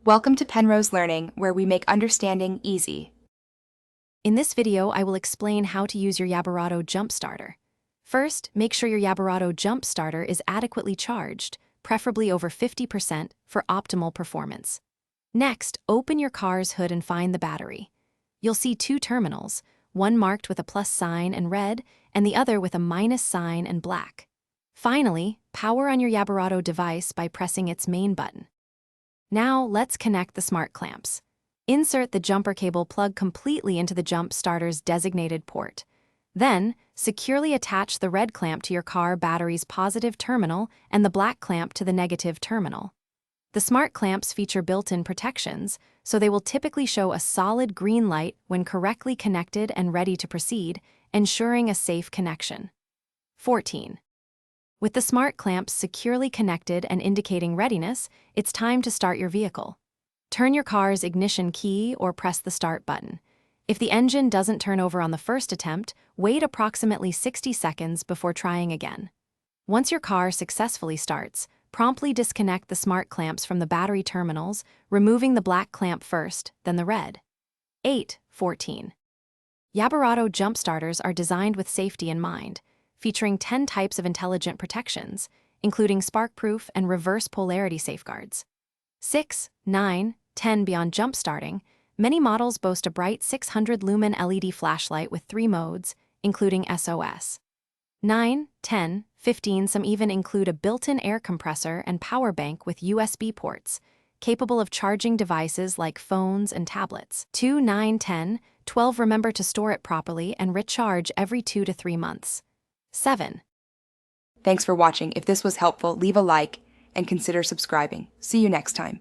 Welcome to Penrose Learning, where we make understanding easy. In this video, I will explain how to use your YaberAuto jump starter. First, make sure your YaberAuto jump starter is adequately charged, preferably over 50% for optimal performance. Next, open your car's hood and find the battery. You'll see two terminals, one marked with a plus sign in red and the other with a minus sign in black. Finally, power on your YaberAuto device by pressing its main button. Now, let's connect the smart clamps. Insert the jumper cable plug completely into the jump starter's designated port. Then, securely attach the red clamp to your car battery's positive terminal and the black clamp to the negative terminal. The smart clamps feature built-in protections, so they will typically show a solid green light when correctly connected and ready to proceed, ensuring a safe connection. 14. With the smart clamps securely connected and indicating readiness, it's time to start your vehicle. Turn your car's ignition key or press the start button. If the engine doesn't turn over on the first attempt, wait approximately 60 seconds before trying again. Once your car successfully starts, promptly disconnect the smart clamps from the battery terminals, removing the black clamp first, then the red. 14. YaberAuto jump starters are designed with safety in mind, featuring 10 types of intelligent protections, including spark-proof and reverse polarity safeguards. 6, 9, 10 Beyond jump starting, many models boast a bright 600-lumen LED flashlight with 3 modes, including SOS. 9, 10, 15 Some even include a built-in air compressor and power bank with USB ports, capable of charging devices like phones and tablets. 2, 9, 10, 12 Remember to store it properly and recharge every 2 to 3 months. 7. Thanks for watching. If this was helpful, leave a like and consider subscribing. See you next time.